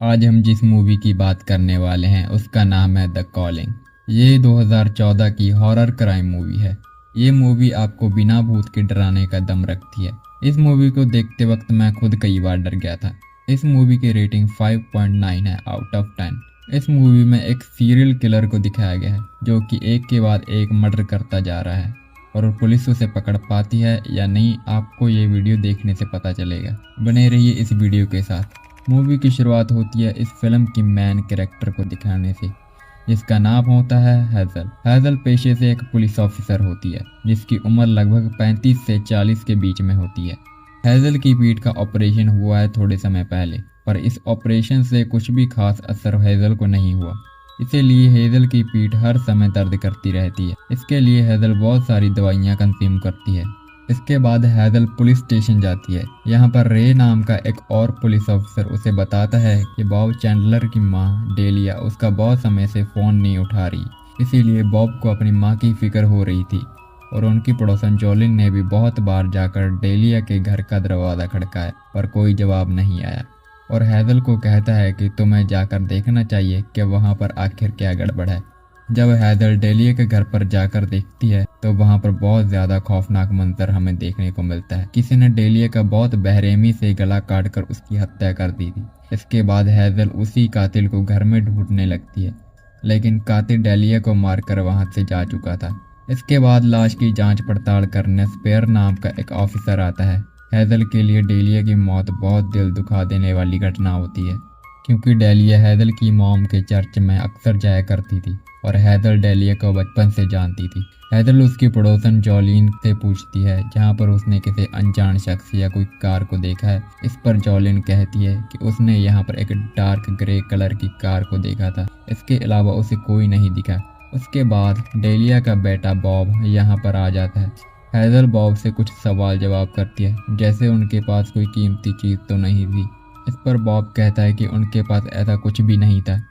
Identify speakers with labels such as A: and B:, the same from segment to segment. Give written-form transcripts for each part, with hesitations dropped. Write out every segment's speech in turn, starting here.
A: आज हम जिस मूवी की बात करने वाले हैं उसका नाम है द कॉलिंग। ये 2014 की हॉरर क्राइम मूवी है। ये मूवी आपको बिना भूत के डराने का दम रखती है। इस मूवी को देखते वक्त मैं खुद कई बार डर गया था। इस मूवी की रेटिंग 5.9 है आउट ऑफ 10। इस मूवी में एक सीरियल किलर को दिखाया गया है जो कि एक के बाद एक मर्डर करता जा रहा है और पुलिस उसे पकड़ पाती है या नहीं, आपको ये वीडियो देखने से पता चलेगा। बने रहिए इस वीडियो के साथ। मूवी की शुरुआत होती है इस फिल्म की मेन कैरेक्टर को दिखाने से, जिसका नाम होता है हैजल। हैजल पेशे से एक पुलिस ऑफिसर होती है जिसकी उम्र लगभग 35 से 40 के बीच में होती है। हैजल की पीठ का ऑपरेशन हुआ है थोड़े समय पहले, पर इस ऑपरेशन से कुछ भी खास असर हैजल को नहीं हुआ। इसीलिए हैजल की पीठ हर समय दर्द करती रहती है। इसके लिए हैजल बहुत सारी दवाइयाँ कंज्यूम करती है। इसके बाद हैजल पुलिस स्टेशन जाती है। यहाँ पर रे नाम का एक और पुलिस ऑफिसर उसे बताता है कि बॉब चैंडलर की माँ डेलिया उसका बहुत समय से फ़ोन नहीं उठा रही, इसीलिए बॉब को अपनी माँ की फिक्र हो रही थी और उनकी पड़ोसन जोलिन ने भी बहुत बार जाकर डेलिया के घर का दरवाज़ा खड़काया पर कोई जवाब नहीं आया और हैजल को कहता है कि तुम्हें जाकर देखना चाहिए कि वहाँ पर आखिर क्या गड़बड़ है। जब हैजल डेलिया के घर पर जाकर देखती है तो वहां पर बहुत ज्यादा खौफनाक मंजर हमें देखने को मिलता है। किसी ने डेलिया का बहुत बेरहमी से गला काटकर उसकी हत्या कर दी थी। इसके बाद हैजल उसी कातिल को घर में ढूंढने लगती है, लेकिन कातिल डेलिया को मारकर वहां से जा चुका था। इसके बाद लाश की जांच पड़ताल करने स्पेयर नाम का एक ऑफिसर आता है। हैजल के लिए डेलिया की मौत बहुत दिल दुखा देने वाली घटना होती है, क्योंकि डेलिया हैजल की मॉम के चर्च में अक्सर जाया करती थी और हैजल डेलिया को बचपन से जानती थी। हैजल उसकी पड़ोसन जॉलिन से पूछती है जहाँ पर उसने किसी अनजान शख्स या कोई कार को देखा है। इस पर जॉलिन कहती है कि उसने यहाँ पर एक डार्क ग्रे कलर की कार को देखा था, इसके अलावा उसे कोई नहीं दिखा। उसके बाद डेलिया का बेटा बॉब यहाँ पर आ जाता है। हैजल बॉब से कुछ सवाल जवाब करती है, जैसे उनके पास कोई कीमती चीज़ तो नहीं थी। इस पर बॉब कहता है कि उनके पास ऐसा कुछ भी नहीं था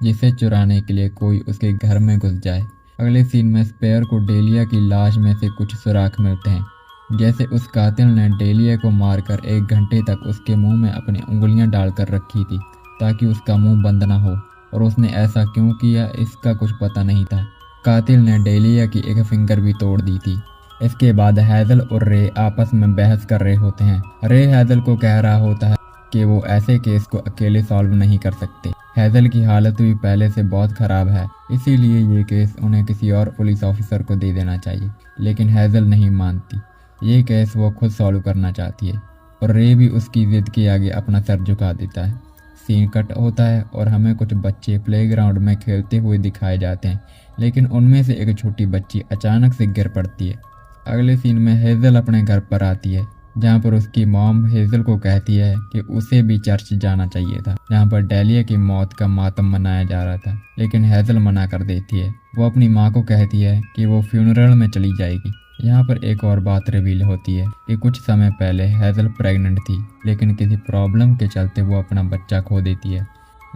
A: जिसे चुराने के लिए कोई उसके घर में घुस जाए। अगले सीन में स्पेयर को डेलिया की लाश में से कुछ सुराख मिलते हैं, जैसे उस कातिल ने डेलिया को मारकर 1 घंटे तक उसके मुंह में अपनी उंगलियां डालकर रखी थी ताकि उसका मुंह बंद ना हो, और उसने ऐसा क्यों किया इसका कुछ पता नहीं था। कातिल ने डेलिया की एक फिंगर भी तोड़ दी थी। इसके बाद हैजल और रे आपस में बहस कर रहे होते हैं। रे हैजल को कह रहा होता है कि वो ऐसे केस को अकेले सॉल्व नहीं कर सकते। हैजल की हालत भी पहले से बहुत ख़राब है, इसीलिए ये केस उन्हें किसी और पुलिस ऑफिसर को दे देना चाहिए, लेकिन हैजल नहीं मानती। ये केस वो खुद सॉल्व करना चाहती है और रे भी उसकी जिद के आगे अपना सर झुका देता है। सीन कट होता है और हमें कुछ बच्चे प्लेग्राउंड में खेलते हुए दिखाए जाते हैं, लेकिन उनमें से एक छोटी बच्ची अचानक से गिर पड़ती है। अगले सीन में हैजल अपने घर पर आती है, जहाँ पर उसकी मॉम हेजल को कहती है कि उसे भी चर्च जाना चाहिए था, जहाँ पर डेलिया की मौत का मातम मनाया जा रहा था, लेकिन हेजल मना कर देती है। वो अपनी माँ को कहती है कि वो फ्यूनरल में चली जाएगी। यहाँ पर एक और बात रिवील होती है कि कुछ समय पहले हेजल प्रेग्नेंट थी, लेकिन किसी प्रॉब्लम के चलते वो अपना बच्चा खो देती है,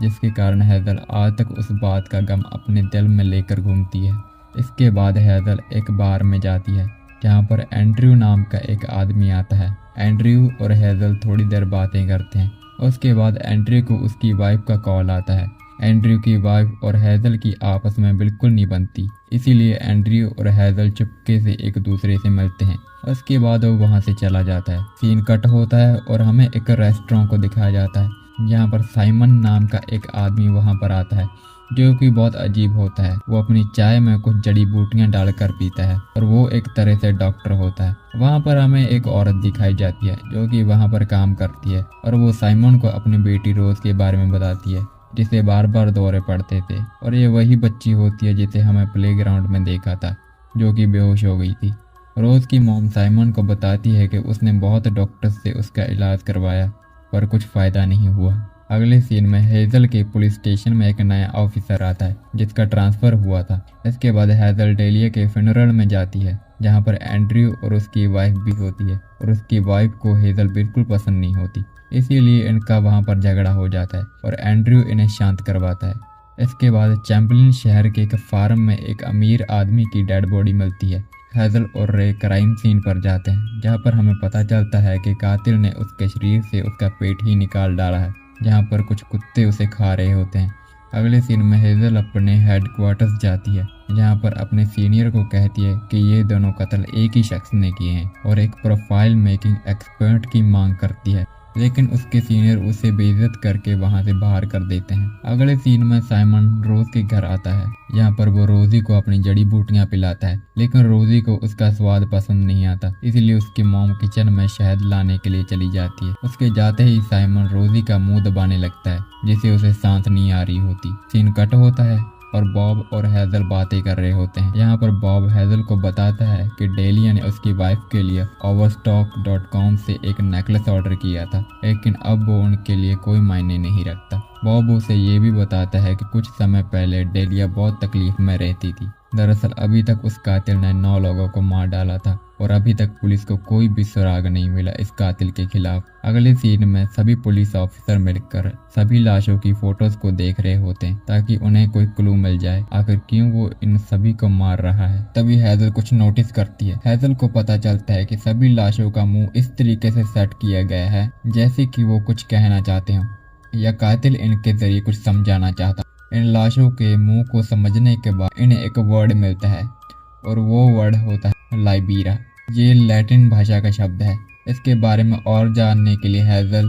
A: जिसके कारण हेजल आज तक उस बात का गम अपने दिल में लेकर घूमती है। इसके बाद हेजल एक बार में जाती है जहाँ पर एंड्रयू नाम का एक आदमी आता है। एंड्रयू और हैजल थोड़ी देर बातें करते हैं। उसके बाद एंड्रयू को उसकी वाइफ का कॉल आता है। एंड्रयू की वाइफ और हैजल की आपस में बिल्कुल नहीं बनती, इसीलिए एंड्रयू और हैजल चुपके से एक दूसरे से मिलते हैं। उसके बाद वो वहाँ से चला जाता है। सीन कट होता है और हमें एक रेस्टोरेंट को दिखाया जाता है, जहाँ पर साइमन नाम का एक आदमी वहाँ पर आता है, जो कि बहुत अजीब होता है। वो अपनी चाय में कुछ जड़ी बूटियां डालकर पीता है और वो एक तरह से डॉक्टर होता है। वहाँ पर हमें एक औरत दिखाई जाती है जो कि वहाँ पर काम करती है और वो साइमन को अपनी बेटी रोज के बारे में बताती है, जिसे बार बार दौरे पड़ते थे, और ये वही बच्ची होती है जिसे हमें प्लेग्राउंड में देखा था, जो कि बेहोश हो गई थी। रोज की मॉम साइमन को बताती है कि उसने बहुत डॉक्टर से उसका इलाज करवाया पर कुछ फायदा नहीं हुआ। अगले सीन में हेजल के पुलिस स्टेशन में एक नया ऑफिसर आता है जिसका ट्रांसफ़र हुआ था। इसके बाद हेजल डेलिया के फ्यूनरल में जाती है, जहां पर एंड्रयू और उसकी वाइफ भी होती है, और उसकी वाइफ को हेजल बिल्कुल पसंद नहीं होती, इसीलिए इनका वहां पर झगड़ा हो जाता है और एंड्रयू इन्हें शांत करवाता है। इसके बाद चैम्पलिन शहर के एक फार्म में एक अमीर आदमी की डेड बॉडी मिलती है। हैजल और रे क्राइम सीन पर जाते हैं, जहाँ पर हमें पता चलता है कि कातिल ने उसके शरीर से उसका पेट ही निकाल डाला है। जहाँ पर कुछ कुत्ते उसे खा रहे होते हैं। अगले सीन में हेजल अपने हेडक्वार्टर्स जाती है, जहाँ पर अपने सीनियर को कहती है कि ये दोनों कत्ल एक ही शख्स ने किए हैं और एक प्रोफाइल मेकिंग एक्सपर्ट की मांग करती है, लेकिन उसके सीनियर उसे बेइज्जत करके वहां से बाहर कर देते हैं। अगले सीन में साइमन रोज के घर आता है, यहाँ पर वो रोजी को अपनी जड़ी बूटियां पिलाता है, लेकिन रोजी को उसका स्वाद पसंद नहीं आता, इसलिए उसकी मॉम किचन में शहद लाने के लिए चली जाती है। उसके जाते ही साइमन रोजी का मुंह दबाने लगता है, जिससे उसे सांस नहीं आ रही होती। सीन कट होता है और बॉब और हेजल बातें कर रहे होते हैं। यहाँ पर बॉब हेजल को बताता है कि डेलिया ने उसकी वाइफ के लिए overstock.com से एक नेकलेस ऑर्डर किया था, लेकिन अब वो उनके लिए कोई मायने नहीं रखता। बॉब उसे ये भी बताता है कि कुछ समय पहले डेलिया बहुत तकलीफ में रहती थी। दरअसल अभी तक उस कातिल ने 9 लोगों को मार डाला था और अभी तक पुलिस को कोई भी सुराग नहीं मिला इस कातिल के खिलाफ। अगले सीन में सभी पुलिस ऑफिसर मिलकर सभी लाशों की फोटोज को देख रहे होते हैं, ताकि उन्हें कोई क्लू मिल जाए आखिर क्यों वो इन सभी को मार रहा है। तभी हेजल कुछ नोटिस करती है। हेजल को पता चलता है कि सभी लाशों का मुंह इस तरीके से सेट किया गया है जैसे कि वो कुछ कहना चाहते हो या कातिल इनके जरिए कुछ समझाना चाहता। इन लाशों के मुंह को समझने के बाद इन्हें एक वर्ड मिलता है और वो वर्ड होता है लाइबीरा। ये लैटिन भाषा का शब्द है। इसके बारे में और जानने के लिए हेजल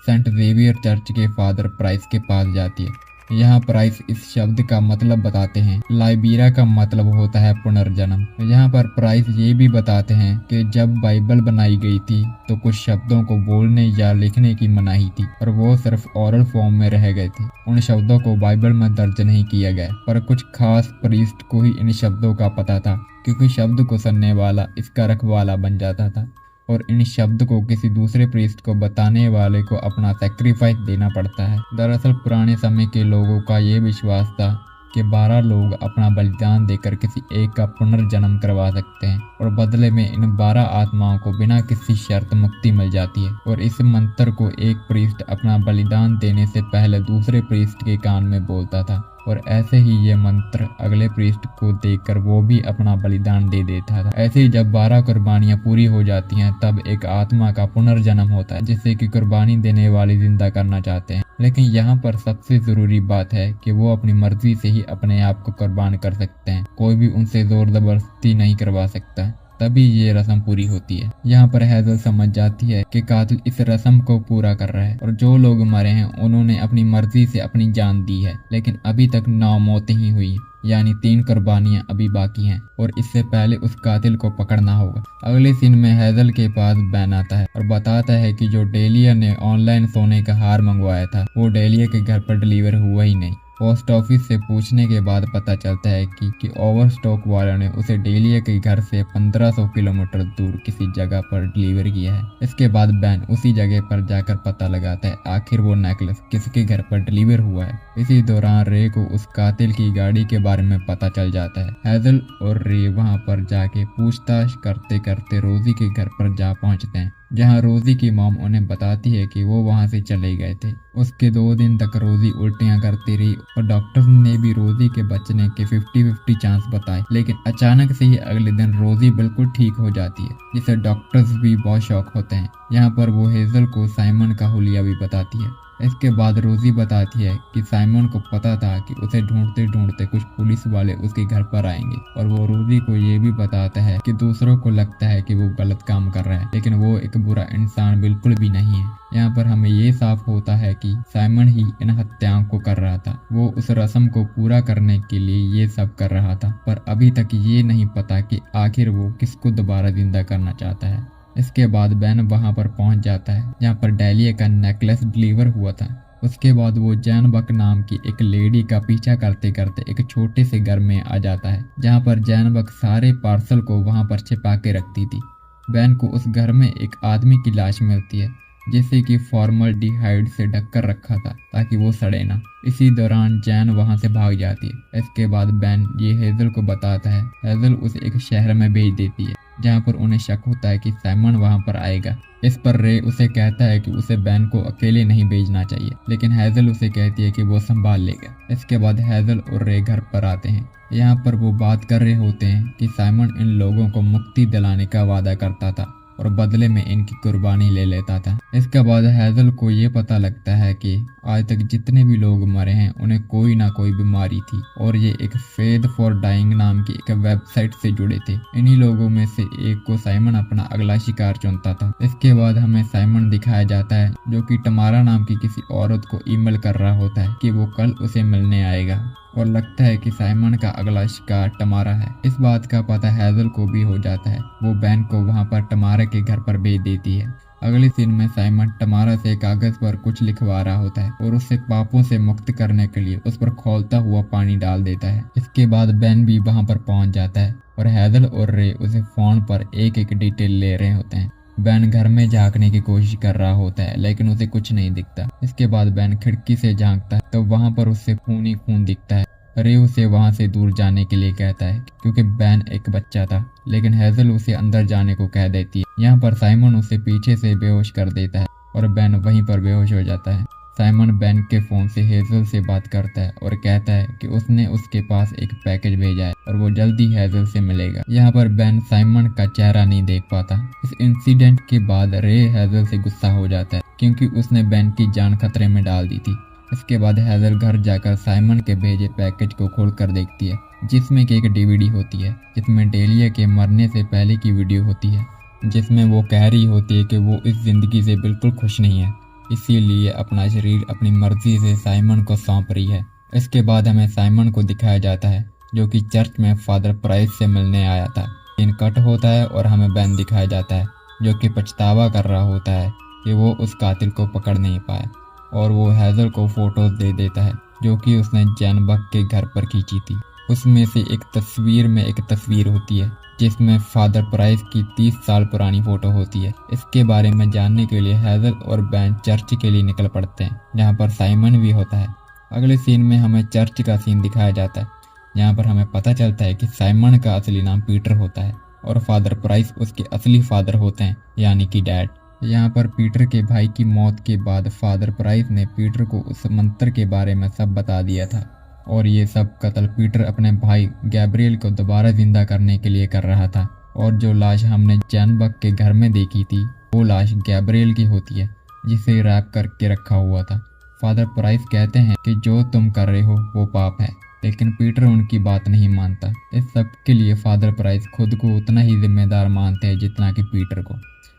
A: सेंट जेवियर चर्च के फादर प्राइस के पास जाती है। यहाँ प्राइस इस शब्द का मतलब बताते हैं। लाइबीरा का मतलब होता है पुनर्जन्म। यहाँ पर प्राइस ये भी बताते हैं कि जब बाइबल बनाई गई थी तो कुछ शब्दों को बोलने या लिखने की मनाही थी और वो सिर्फ ओरल फॉर्म में रह गए थे। उन शब्दों को बाइबल में दर्ज नहीं किया गया, पर कुछ खास प्रीस्ट को ही इन शब्दों का पता था, क्योंकि शब्द को सुनने वाला इसका रखवाला बन जाता था और इन शब्द को किसी दूसरे प्रीस्ट को बताने वाले को अपना सैक्रिफाइस देना पड़ता है। दरअसल पुराने समय के लोगों का ये विश्वास था कि 12 लोग अपना बलिदान देकर किसी एक का पुनर्जन्म करवा सकते हैं और बदले में इन 12 आत्माओं को बिना किसी शर्त मुक्ति मिल जाती है। और इस मंत्र को एक प्रीस्ट अपना बलिदान देने से पहले दूसरे प्रीस्ट के कान में बोलता था और ऐसे ही ये मंत्र अगले प्रीस्ट को देकर वो भी अपना बलिदान दे देता था। ऐसे ही जब 12 कुर्बानियां पूरी हो जाती हैं तब एक आत्मा का पुनर्जन्म होता है, जिससे कि कुर्बानी देने वाले जिंदा करना चाहते हैं। लेकिन यहाँ पर सबसे जरूरी बात है कि वो अपनी मर्जी से ही अपने आप को कुर्बान कर सकते हैं, कोई भी उनसे जोर जबरदस्ती नहीं करवा सकता। तभी ये रस्म पूरी होती है। यहाँ पर हेजल समझ जाती है कि कातिल इस रस्म को पूरा कर रहा है और जो लोग मरे हैं उन्होंने अपनी मर्जी से अपनी जान दी है, लेकिन अभी तक 9 मौतें ही हुई हैं, यानी 3 कुर्बानियां अभी बाकी हैं और इससे पहले उस कातिल को पकड़ना होगा। अगले सीन में हेजल के पास बैन आता है और बताता है कि जो डेलिया ने ऑनलाइन सोने का हार मंगवाया था वो डेलिया के घर पर डिलीवर हुआ ही नहीं। पोस्ट ऑफिस से पूछने के बाद पता चलता है कि ओवरस्टॉक वालों ने उसे डेलिया के घर से 1500 किलोमीटर दूर किसी जगह पर डिलीवर किया है। इसके बाद बैन उसी जगह पर जाकर पता लगाता है आखिर वो नेकलेस किसके घर पर डिलीवर हुआ है। इसी दौरान रे को उस कातिल की गाड़ी के बारे में पता चल जाता है। हेजल और रे वहां पर जाके पूछताछ करते करते रोजी के घर पर जा पहुंचते हैं, जहां रोजी की मॉम उन्हें बताती है कि वो वहां से चले गए थे। उसके 2 दिन तक रोजी उल्टियां करती रही और डॉक्टर्स ने भी रोजी के बचने के 50-50 चांस बताए, लेकिन अचानक से ही अगले दिन रोजी बिल्कुल ठीक हो जाती है, जिससे डॉक्टर्स भी बहुत शॉक होते हैं। यहाँ पर वो हेजल को साइमन का हुलिया भी बताती है। इसके बाद रोजी बताती है कि साइमन को पता था कि उसे ढूंढते ढूंढते कुछ पुलिस वाले उसके घर पर आएंगे और वो रोजी को ये भी बताता है कि दूसरों को लगता है कि वो गलत काम कर रहा है, लेकिन वो एक बुरा इंसान बिल्कुल भी नहीं है। यहाँ पर हमें ये साफ होता है कि साइमन ही इन हत्याओं को कर रहा था। वो उस रस्म को पूरा करने के लिए ये सब कर रहा था, पर अभी तक ये नहीं पता कि आखिर वो किसको दोबारा जिंदा करना चाहता है। इसके बाद बैन वहां पर पहुंच जाता है जहां पर डेलिया का नेकलेस डिलीवर हुआ था। उसके बाद वो जैन बक नाम की एक लेडी का पीछा करते करते एक छोटे से घर में आ जाता है, जहां पर जैन बक सारे पार्सल को वहां पर छिपा के रखती थी। बैन को उस घर में एक आदमी की लाश मिलती है, जिसे कि फॉर्मल्डिहाइड से ढककर रखा था ताकि वो सड़े ना। इसी दौरान जैन वहां से भाग जाती है। इसके बाद बैन ये हेजल को बताता है। हेजल उसे एक शहर में भेज देती है जहां पर उन्हें शक होता है कि साइमन वहां पर आएगा। इस पर रे उसे कहता है कि उसे बैन को अकेले नहीं भेजना चाहिए, लेकिन हेजल उसे कहती है कि वो संभाल लेगा। इसके बाद हेजल और रे घर पर आते हैं। यहाँ पर वो बात कर रहे होते हैं कि साइमन इन लोगों को मुक्ति दिलाने का वादा करता था और बदले में इनकी कुर्बानी ले लेता था। इसके बाद हैजल को ये पता लगता है कि आज तक जितने भी लोग मरे हैं उन्हें कोई ना कोई बीमारी थी और ये एक फेद फॉर डाइंग नाम की एक वेबसाइट से जुड़े थे। इन्हीं लोगों में से एक को साइमन अपना अगला शिकार चुनता था। इसके बाद हमें साइमन दिखाया जाता है जो कि टमारा नाम की किसी औरत को ईमेल कर रहा होता है कि वो कल उसे मिलने आएगा और लगता है कि साइमन का अगला शिकार टमारा है। इस बात का पता हैजल को भी हो जाता है। वो बैन को वहाँ पर टमारा के घर पर भेज देती है। अगले सीन में साइमन टमारा से कागज पर कुछ लिखवा रहा होता है और उसे पापों से मुक्त करने के लिए उस पर खौलता हुआ पानी डाल देता है। इसके बाद बैन भी वहाँ पर पहुँच जाता है और हैजल और रे उसे फोन पर एक एक डिटेल ले रहे होते हैं। बैन घर में झांकने की कोशिश कर रहा होता है लेकिन उसे कुछ नहीं दिखता। इसके बाद बैन खिड़की से झांकता है तो वहाँ पर उसे खून ही खून दिखता है। रे उसे वहाँ से दूर जाने के लिए कहता है क्योंकि बैन एक बच्चा था, लेकिन हैजल उसे अंदर जाने को कह देती है। यहाँ पर साइमन उसे पीछे से बेहोश कर देता है और बैन वहीं पर बेहोश हो जाता है। साइमन बैन के फोन से हेजल से बात करता है और कहता है कि उसने उसके पास एक पैकेज भेजा है और वो जल्दी हेजल से मिलेगा। यहाँ पर बैन साइमन का चेहरा नहीं देख पाता। इस इंसिडेंट के बाद रे हेजल से गुस्सा हो जाता है क्योंकि उसने बैन की जान खतरे में डाल दी थी। इसके बाद हेजल घर जाकर साइमन के भेजे पैकेज को खोल कर देखती है जिसमें कि एक डीवीडी होती है जिसमें डेलिया के मरने से पहले की वीडियो होती है, जिसमें वो कह रही होती है कि वो इस जिंदगी से बिल्कुल खुश नहीं है, इसीलिए अपना शरीर अपनी मर्जी से साइमन को सौंप रही है। इसके बाद हमें साइमन को दिखाया जाता है जो कि चर्च में फादर प्राइस से मिलने आया था। सीन कट होता है और हमें बैन दिखाया जाता है जो कि पछतावा कर रहा होता है कि वो उस कातिल को पकड़ नहीं पाया और वो हैजल को फोटोज दे देता है जो कि उसने जैन बक के घर पर खींची थी। उसमें से एक तस्वीर में एक तस्वीर होती है जिसमें फादर प्राइस की 30 साल पुरानी फोटो होती है। इसके बारे में जानने के लिए हैजल और बैन चर्च के लिए निकल पड़ते हैं जहाँ पर साइमन भी होता है। अगले सीन में हमें चर्च का सीन दिखाया जाता है जहाँ पर हमें पता चलता है कि साइमन का असली नाम पीटर होता है और फादर प्राइस उसके असली फादर होते हैं यानी कि डैड। यहाँ पर पीटर के भाई की मौत के बाद फादर प्राइस ने पीटर को उस मंत्र के बारे में सब बता दिया था और ये सब कत्ल पीटर अपने भाई गैब्रियल को दोबारा जिंदा करने के लिए कर रहा था। और जो लाश हमने जैन बक के घर में देखी थी वो लाश गैब्रियल की होती है जिसे रैप करके रखा हुआ था। फादर प्राइस कहते हैं कि जो तुम कर रहे हो वो पाप है, लेकिन पीटर उनकी बात नहीं मानता। इस सब के लिए फादर प्राइस खुद को उतना ही जिम्मेदार मानते हैं जितना कि पीटर को।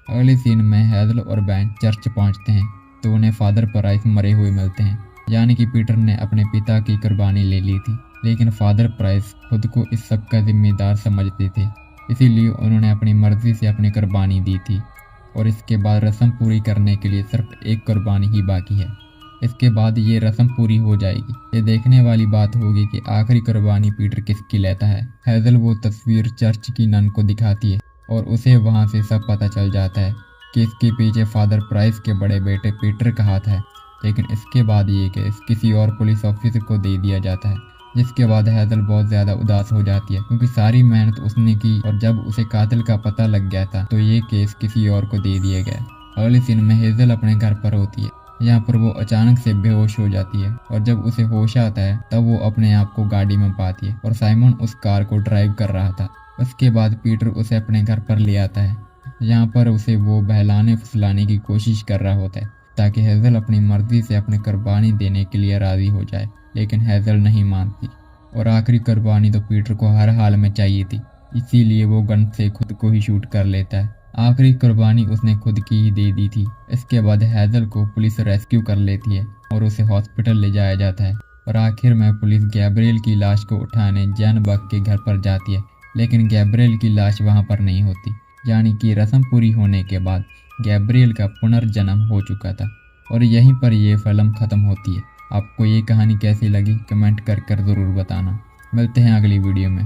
A: अगले सीन में हैजल और बैन चर्च पहुंचते हैं तो उन्हें फादर प्राइस मरे हुए मिलते हैं, यानी कि पीटर ने अपने पिता की कुर्बानी ले ली थी, लेकिन फादर प्राइस खुद को इस सब का जिम्मेदार समझते थे, इसीलिए उन्होंने अपनी मर्जी से अपनी कुर्बानी दी थी और इसके बाद रस्म पूरी करने के लिए सिर्फ एक कुर्बानी ही बाकी है। इसके बाद ये रस्म पूरी हो जाएगी। ये देखने वाली बात होगी कि आखिरी कुर्बानी पीटर किसकी लेता है। हैजल वो तस्वीर चर्च की नन को दिखाती है और उसे वहाँ से सब पता चल जाता है कि इसके पीछे फादर प्राइस के बड़े बेटे पीटर का हाथ है। लेकिन इसके बाद ये केस किसी और पुलिस ऑफिसर को दे दिया जाता है, जिसके बाद हैजल बहुत ज़्यादा उदास हो जाती है क्योंकि सारी मेहनत उसने की और जब उसे कातिल का पता लग गया था तो ये केस किसी और को दे दिया गया। अगले सीन में हैजल अपने घर पर होती है। यहाँ पर वो अचानक से बेहोश हो जाती है और जब उसे होश आता है तब वो अपने आप को गाड़ी में पाती है और साइमन उस कार को ड्राइव कर रहा था। उसके बाद पीटर उसे अपने घर पर ले आता है। यहाँ पर उसे वो बहलाने फुसलाने की कोशिश कर रहा होता है ताकि हैजल अपनी मर्जी से अपनी कुर्बानी देने के लिए राजी हो जाए, लेकिन हैजल नहीं मानती और आखिरी कुर्बानी तो पीटर को हर हाल में चाहिए थी, इसीलिए वो गन से खुद को ही शूट कर लेता है। आखिरी कुर्बानी उसने खुद की ही दे दी थी। इसके बाद हैजल को पुलिस रेस्क्यू कर लेती है और उसे हॉस्पिटल ले जाया जाता है और आखिर में पुलिस गैब्रियल की लाश को उठाने जैन बक के घर पर जाती है, लेकिन गैब्रियल की लाश वहाँ पर नहीं होती, यानी कि रस्म पूरी होने के बाद गैब्रियल का पुनर्जन्म हो चुका था। और यहीं पर ये फिल्म ख़त्म होती है। आपको ये कहानी कैसी लगी कमेंट कर ज़रूर बताना। मिलते हैं अगली वीडियो में।